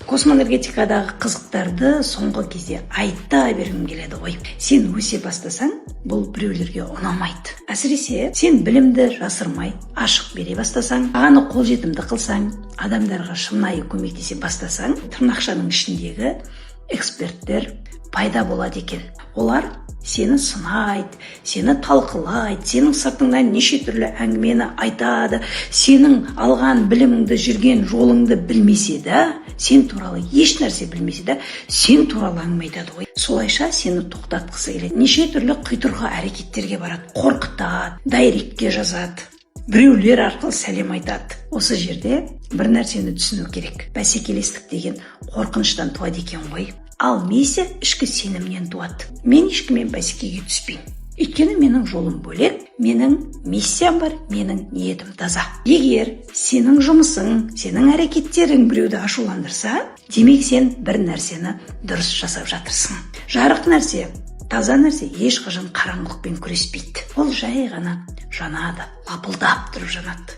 Космоэнергетикадағы қызықтарды соңғы кезде айта бергім келеді ғой. Сен өсе бастасаң, бұл біреулерге ұнамайды. Әсіресе сен білімді жасырмай, ашық бере бастасаң, бағаны қолжетімді қылсаң, адамдарға шынайы көмектесе бастасаң, тырнақшаның ішіндегі эксперттер пайда болады екен. Олар сені сынайды, сені талқылайды, сенің сыртыңнан неше түрлі әңгімені айтады, сенің алған біліміңді, жүрген жолыңды білмесе де, сен туралы еш нәрсе білмесе де, сен туралы әңгіме айтады ғой. Солайша сені тоқтатқысы келеді. Неше түрлі құйтырқы әрекеттерге барады, қорқытады, дайректке жазады. Біреулер арқылы сәлем айтады. Осы жерде бір нәрсені түсіну керек. Бәсекелестік деген қорқыныштан туады екен ғой. Ал миссия ішкі сенімнен туады. Мен ешкіммен бәсекеге түспеймін. Өйткені менің жолым бөлек, менің миссиям бар, менің ниетім таза. Егер сенің жұмысың, сенің әрекеттерің біреуді ашуландырса, демек сен бір нәрсені дұрыс жасап жатырсың. Жарық нәрсе, таза нәрсе ешқашан қараңғылықпен күреспейді. Ол жай ғана жанады, лапылдап тұрып жанады.